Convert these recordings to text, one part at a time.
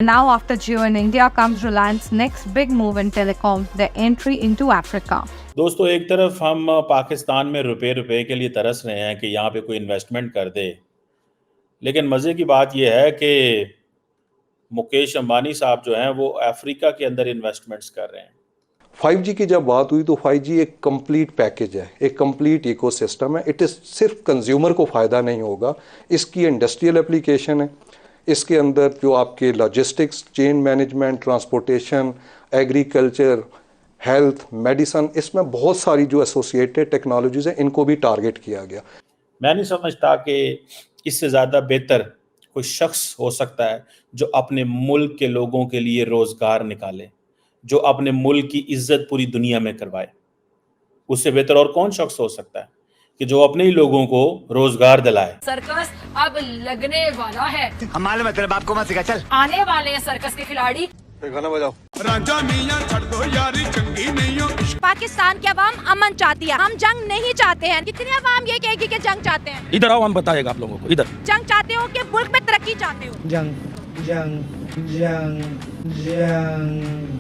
Now, after Jio in India, comes Reliance's next big move in telecom, their entry into Africa. दोस्तों, एक तरफ हम पाकिस्तान में रुपए के लिए तरस रहे हैं कि यहाँ पे कोई इन्वेस्टमेंट कर दे, लेकिन मज़े की बात यह है कि मुकेश अंबानी साहब जो हैं वो अफ्रीका के अंदर इन्वेस्टमेंट्स कर रहे हैं। 5G की जब बात हुई तो 5G एक कंप्लीट पैकेज है, एक कंप्लीट इकोसिस्टम है। इट इज़ सिर्फ कंज्यूमर को फ़ायदा नहीं होगा, इसकी इंडस्ट्रियल एप्लीकेशन है, इसके अंदर जो आपके logistics, chain management, transportation, agriculture, health, medicine, इसमें बहुत सारी जो एसोसिएटेड टेक्नोलॉजीज़ हैं इनको भी टारगेट किया गया। मैं नहीं समझता कि इससे ज़्यादा बेहतर कोई शख्स हो सकता है जो अपने मुल्क के लोगों के लिए रोज़गार निकाले, जो अपने मुल्क की इज्जत पूरी दुनिया में करवाए। उससे बेहतर और कौन शख्स हो सकता है कि जो अपने ही लोगों को रोजगार दिलाए। सर्कस अब लगने वाला है। हम मालूम है तेरे बाप को मत सिखा, चल। आने वाले हैं सर्कस के खिलाड़ी। गाना बजाओ। राजा मियां छड़ दो यारी चंगी नहीं हो। पाकिस्तान की अवाम अमन चाहती है, हम जंग नहीं चाहते हैं। कितनी अवाम ये कहेगी कि जंग चाहते हैं? इधर आओ, हम बताएगा आप लोगों को। इधर जंग चाहते हो कि मुल्क में तरक्की चाहते हो? जंग जंग जंग जंग।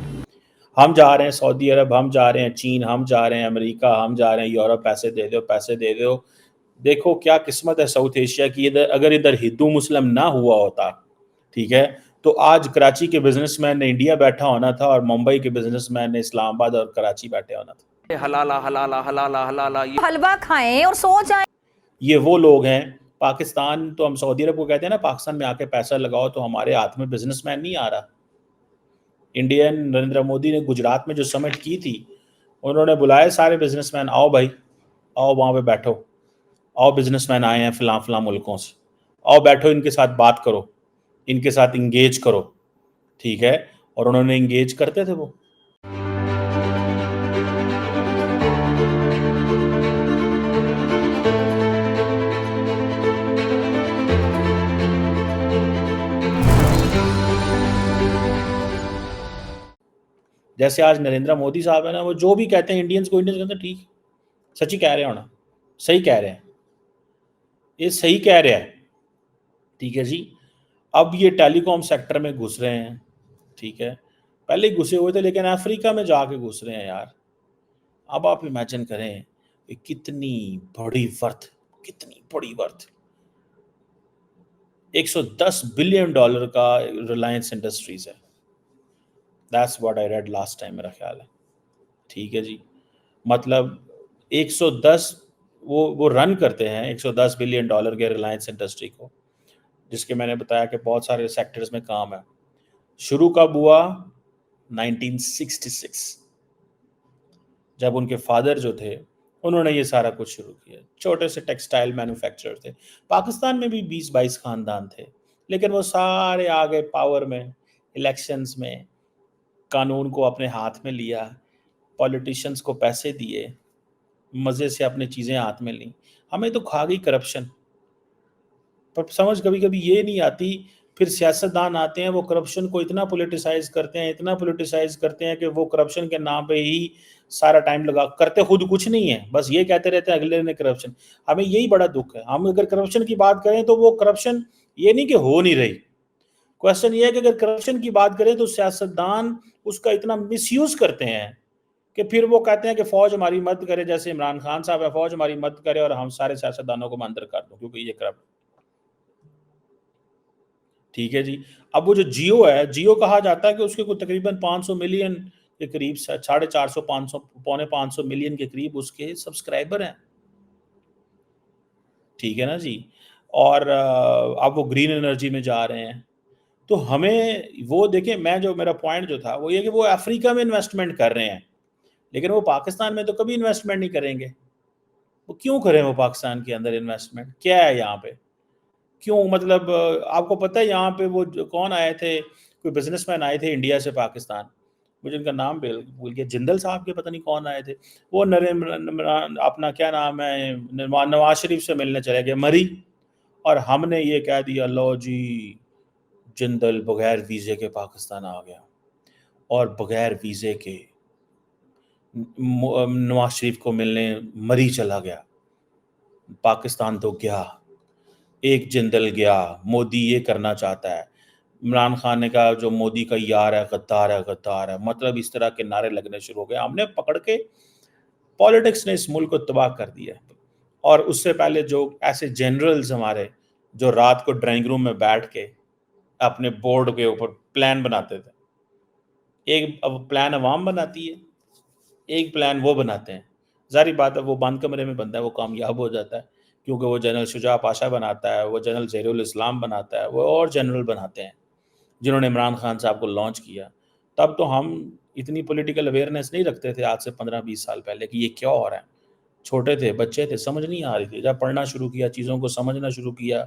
हम जा रहे हैं सऊदी अरब, हम जा रहे हैं चीन, हम जा रहे हैं अमेरिका, हम जा रहे हैं यूरोप। पैसे दे दो, पैसे दे दो। देखो क्या किस्मत है साउथ एशिया की। इधर अगर इधर हिंदू मुस्लिम ना हुआ होता, ठीक है, तो आज कराची के बिजनेसमैन ने इंडिया बैठा होना था और मुंबई के बिजनेसमैन ने इस्लामाबाद और कराची बैठे होना था। हलाला हलाला हलाला हलाला। हलवा खाएं और सो जाएं। ये वो लोग हैं। पाकिस्तान तो हम सऊदी अरब को कहते हैं ना, पाकिस्तान में आके पैसा लगाओ, तो हमारे हाथ में बिजनेसमैन नहीं आ रहा। इंडियन नरेंद्र मोदी ने गुजरात में जो समिट की थी, उन्होंने बुलाए सारे बिजनेसमैन, आओ भाई, आओ वहाँ पे बैठो, आओ बिजनेसमैन आए हैं फिलां फिलां मुल्कों से, आओ बैठो, इनके साथ बात करो, इनके साथ इंगेज करो, ठीक है। और उन्होंने इंगेज करते थे वो। जैसे आज नरेंद्र मोदी साहब है ना, वो जो भी कहते हैं इंडियंस को कहते हैं ठीक, सच ही कह रहे हो ना, सही कह रहे हैं, ये सही कह रहे हैं, ठीक है जी। अब ये टेलीकॉम सेक्टर में घुस रहे हैं, ठीक है, पहले घुसे हुए थे लेकिन अफ्रीका में जाके घुस रहे हैं यार। अब आप इमेजिन करें कितनी बड़ी वर्थ, कितनी बड़ी वर्थ। 110 बिलियन डॉलर का रिलायंस इंडस्ट्रीज है। That's what I read last time, मेरा ख्याल है, ठीक है जी। मतलब 110 वो रन करते हैं 110 बिलियन डॉलर के रिलायंस इंडस्ट्री को, जिसके मैंने बताया कि बहुत सारे सेक्टर्स में काम है। शुरू कब हुआ? 1966, जब उनके फादर जो थे उन्होंने ये सारा कुछ शुरू किया। छोटे से टेक्सटाइल मैन्युफैक्चरर थे। पाकिस्तान में भी 20-22 खानदान थे, लेकिन वो सारे आ गए पावर में, इलेक्शंस में, कानून को अपने हाथ में लिया, पॉलिटिशियंस को पैसे दिए, मज़े से अपनी चीज़ें हाथ में ली। हमें तो खा गई करप्शन। पर समझ कभी कभी ये नहीं आती, फिर सियासतदान आते हैं, वो करप्शन को इतना पोलिटिसाइज करते हैं, इतना पोलिटिसाइज करते हैं कि वो करप्शन के नाम पे ही सारा टाइम लगा, करते खुद कुछ नहीं है, बस ये कहते रहते हैं अगले ने करप्शन। हमें यही बड़ा दुख है। हम अगर करप्शन की बात करें तो वो करप्शन ये नहीं कि हो नहीं रही, क्वेश्चन ये है कि अगर करप्शन की बात करें तो सियासतदान उसका इतना मिसयूज करते हैं कि फिर वो कहते हैं कि फौज हमारी मदद करे, जैसे इमरान खान साहब है, फौज हमारी मदद करे और हम सारे सियासतदानों को मैं अंदर कर दूं क्योंकि ये करप्ट, ठीक है जी। अब वो जो जियो है, जियो कहा जाता है कि उसके कुछ तकरीबन 500 मिलियन के करीब, 450 500 पौने 500 मिलियन के करीब उसके सब्सक्राइबर हैं, ठीक है ना जी। और अब वो ग्रीन एनर्जी में जा रहे हैं। तो हमें वो देखें, मैं जो मेरा पॉइंट जो था वो ये कि वो अफ्रीका में इन्वेस्टमेंट कर रहे हैं, लेकिन वो पाकिस्तान में तो कभी इन्वेस्टमेंट नहीं करेंगे। वो क्यों करें वो पाकिस्तान के अंदर इन्वेस्टमेंट? क्या है यहाँ पे? क्यों? मतलब आपको पता है यहाँ पे वो कौन आए थे, कोई बिजनेसमैन आए थे इंडिया से पाकिस्तान, मुझे उनका नाम भूल गया, जिंदल साहब के पता नहीं कौन आए थे। वो अपना क्या नाम है, नवाज शरीफ से मिलने चले गए मरी, और हमने ये कह दिया लो जी जिंदल बगैर वीज़े के पाकिस्तान आ गया, और बगैर वीज़े के नवाज शरीफ को मिलने मरी चला गया। पाकिस्तान तो गया, एक जिंदल गया, मोदी ये करना चाहता है। इमरान खान ने कहा जो मोदी का यार है गद्दार है गद्दार है, मतलब इस तरह के नारे लगने शुरू हो गए। हमने पकड़ के, पॉलिटिक्स ने इस मुल्क को तबाह कर दिया है। और उससे पहले जो ऐसे जनरल्स हमारे जो रात को ड्राइंग रूम में बैठ के अपने बोर्ड के ऊपर प्लान बनाते थे, एक अब प्लान अवाम बनाती है, एक प्लान वो बनाते हैं। जारी बात है वो बंद कमरे में बनता है, वो कामयाब हो जाता है, क्योंकि वो जनरल शुजा पाशा बनाता है, वो जनरल ज़हीरुल इस्लाम बनाता है, वो और जनरल बनाते हैं जिन्होंने इमरान खान साहब को लॉन्च किया। तब तो हम इतनी पॉलिटिकल अवेयरनेस नहीं रखते थे आज से 15-20 साल पहले कि ये क्या हो रहा है। छोटे थे, बच्चे थे, समझ नहीं आ रही थी। जब पढ़ना शुरू किया, चीज़ों को समझना शुरू किया,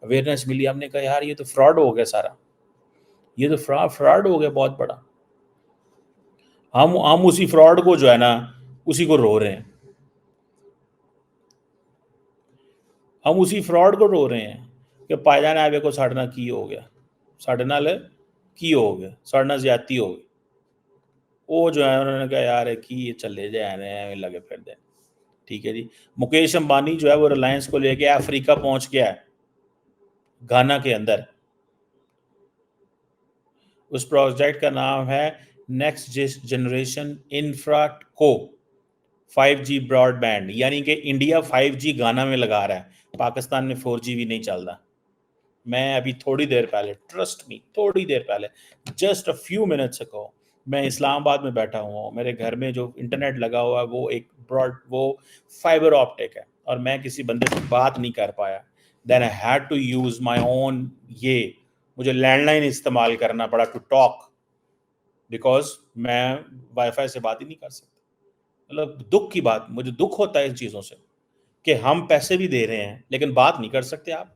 अवेयरनेस मिली, हमने कहा यार ये तो फ्रॉड हो गया सारा, ये तो फ्रॉड हो गया बहुत बड़ा। हम उसी फ्रॉड को जो है ना, उसी को रो रहे हैं, हम उसी फ्रॉड को रो रहे हैं कि पायजान आवे को साढ़े नाल की हो गया, साढ़े नाल की हो गया, साढ़े नाल ज्यादती हो गई। वो जो है उन्होंने कहा यार की चले जाए एवं लगे फिर दे। ठीक है जी। मुकेश अंबानी जो है वो रिलायंस को लेके अफ्रीका पहुंच गया है, घाना के अंदर। उस प्रोजेक्ट का नाम है नेक्स्ट जनरेशन इंफ्राको 5G ब्रॉडबैंड, यानी कि इंडिया 5G गाना में लगा रहा है, पाकिस्तान में 4G भी नहीं चल रहा। मैं अभी थोड़ी देर पहले, ट्रस्ट मी, थोड़ी देर पहले, just a few minutes ago, मैं इस्लामाबाद में बैठा हुआ हूँ। मेरे घर में जो इंटरनेट लगा हुआ है वो फाइबर ऑप्टिक है, और मैं किसी बंदे से बात नहीं कर पाया। Then I had to use my own, मुझे लैंडलाइन इस्तेमाल करना पड़ा टू टॉक, बिकॉज मैं वाईफाई से बात ही नहीं कर सकता। मतलब दुख की बात, मुझे दुख होता है इन चीज़ों से कि हम पैसे भी दे रहे हैं लेकिन बात नहीं कर सकते आप।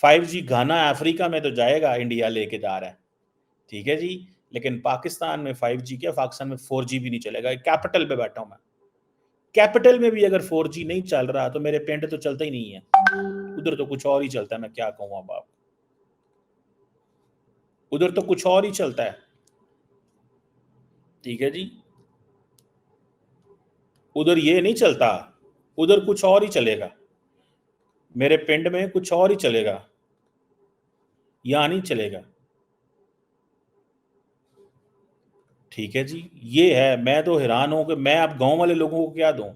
5G गाना अफ्रीका में तो जाएगा, इंडिया लेके जा रहा है, ठीक है जी, लेकिन पाकिस्तान में 5G क्या, पाकिस्तान में 4G भी नहीं चलेगा। कैपिटल पे बैठा हूं मैं, कैपिटल में भी अगर 4G नहीं चल रहा तो मेरे पिंड तो चलता ही नहीं है, उधर तो कुछ और ही चलता है। मैं क्या कहूँ अब आप, उधर तो कुछ और ही चलता है, ठीक है जी, उधर ये नहीं चलता, उधर कुछ और ही चलेगा। मेरे पिंड में कुछ और ही चलेगा, यहां नहीं चलेगा, ठीक है जी। ये है, मैं तो हैरान हूं कि मैं अब गांव वाले लोगों को क्या दूं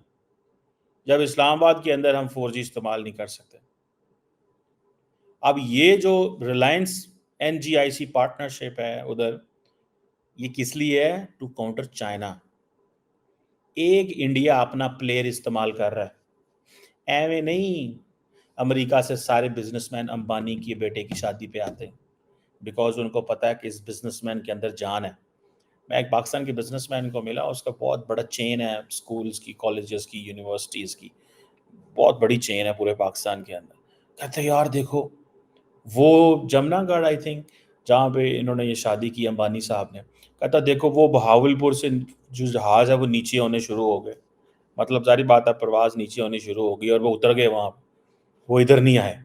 जब इस्लामाबाद के अंदर हम 4G इस्तेमाल नहीं कर सकते। अब ये जो रिलायंस NGIC पार्टनरशिप है उधर, ये किस लिए है? To counter China. एक इंडिया अपना प्लेयर इस्तेमाल कर रहा है, एवं नहीं अमेरिका से सारे बिजनेसमैन अंबानी की बेटे की शादी पे आते हैं, बिकॉज उनको पता है कि इस बिजनेसमैन के अंदर जान है। मैं एक पाकिस्तान के बिजनेसमैन को मिला, उसका बहुत बड़ा चेन है स्कूल्स की, कॉलेजेस की, यूनिवर्सिटीज़ की, बहुत बड़ी चेन है पूरे पाकिस्तान के अंदर। कहते यार देखो वो जमनागढ़, आई थिंक, जहाँ पे इन्होंने ये शादी की अंबानी साहब ने, कहता देखो वो बहावलपुर से जो जहाज़ है वो नीचे होने शुरू हो गए। मतलब सारी बात है, प्रवास नीचे होनी शुरू हो गई और वो उतर गए वहाँ, वो इधर नहीं आए।